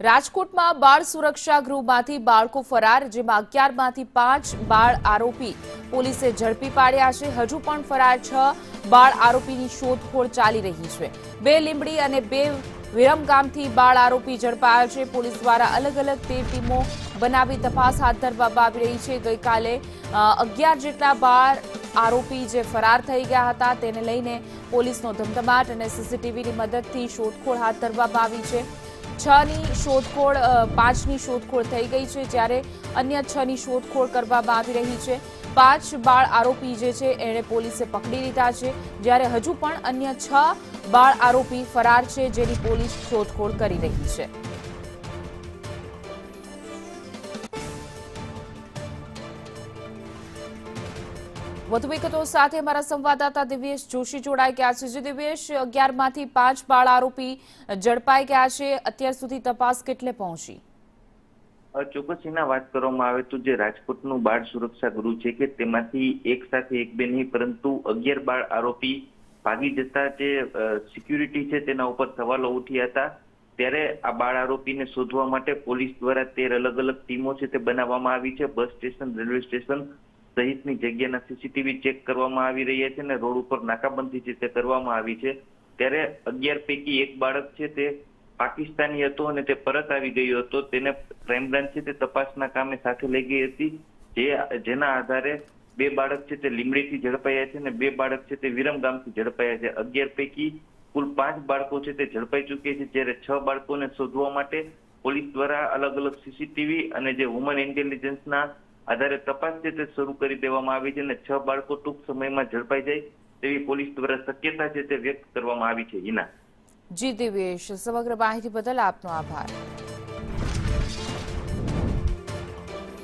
રાજકોટમાં બાળ સુરક્ષા ગૃહમાંથી બાળકો ફરાર, જેમાં 11માંથી 5 બાળ આરોપી પોલીસે ઝડપી પાડ્યા છે। હજુ પણ ફરાર 6 બાળ આરોપીની શોધખોળ ચાલી રહી છે। 2 લીંબડી અને 2 વિરમગામથી બાળ આરોપી ઝડપાયા છે। પોલીસ દ્વારા અલગ અલગ 13 ટીમો બનાવી તપાસ હાથ ધરવામાં આવી રહી છે। ગઈકાલે 11 જેટલા બાળ આરોપી જે ફરાર થઈ ગયા હતા તેને લઈને પોલીસનો ધમધમાટ અને સીસીટીવીની મદદથી શોધખોળ હાથ ધરવામાં આવી છે। 6ની શોધખોળ 5ની શોધખોળ થઈ ગઈ છે, જ્યારે અન્ય 6ની શોધખોળ કરવામાં આવી રહી છે। 5 બાળ આરોપી જે છે એને પોલીસે પકડી લીધા છે, જ્યારે હજુ પણ અન્ય 6 બાળ આરોપી ફરાર છે, જેની પોલીસ શોધખોળ કરી રહી છે। વધુ વિગતો સાથે અમારા સંવાદદાતા દિવ્યેશ જોશી જોડાઈ ગયા છે। જે દિવ્યેશ, 11માંથી 5 બાળ આરોપી ઝડપાઈ ગયા છે, અત્યાર સુધી તપાસ કેટલે પહોંચી? ચોક્કસ એના વાત કરવામાં આવે તો જે રાજકોટનું બાળ સુરક્ષા ગૃહ છે કે તેમાંથી એક સાથે એક બે નહીં પરંતુ 11 બાળ આરોપી ભાગી જતા જે સિક્યુરિટી છે તેના ઉપર સવાલો ઉઠ્યા હતા। ત્યારે આ બાળ આરોપીને શોધવા માટે પોલીસ દ્વારા 13 અલગ અલગ ટીમો છે તે બનાવવામાં આવી છે। બસ સ્ટેશન, રેલવે સ્ટેશન સહિતની જગ્યાના સીસીટીવી ચેક કરવામાં આવી રહ્યા છે અને રોડ ઉપર નાકાબંધી છે તે કરવામાં આવી છે। ત્યારે 11 પૈકી એક બાળક છે તે પાકિસ્તાની હતો અને તે પરત આવી ગયો હતો। તેને ક્રાઇમ બ્રાન્ચ છે તે તપાસના કામે સાથે લઈ ગઈ હતી, જેના આધારે 2 બાળક છે તે લીંબડીથી ઝડપાયા છે અને 2 બાળક છે તે વિરમગામથી ઝડપાયા છે। 11 પૈકી કુલ 5 બાળકો છે તે ઝડપાઈ ચૂક્યા છે, જ્યારે 6 બાળકોને શોધવા માટે પોલીસ દ્વારા અલગ અલગ સીસીટીવી અને જે હ્યુમન ઇન્ટેલિજન્સના આધારે તપાસ છે તે શરૂ કરી દેવામાં આવી છે અને 6 બાળકો ટૂંક સમયમાં ઝડપાઈ જાય તેવી પોલીસ દ્વારા શક્યતા છે તે વ્યક્ત કરવામાં આવી છે। હિના જી દિવ્યેશ, સમગ્ર માહિતી બદલ આપનો આભાર।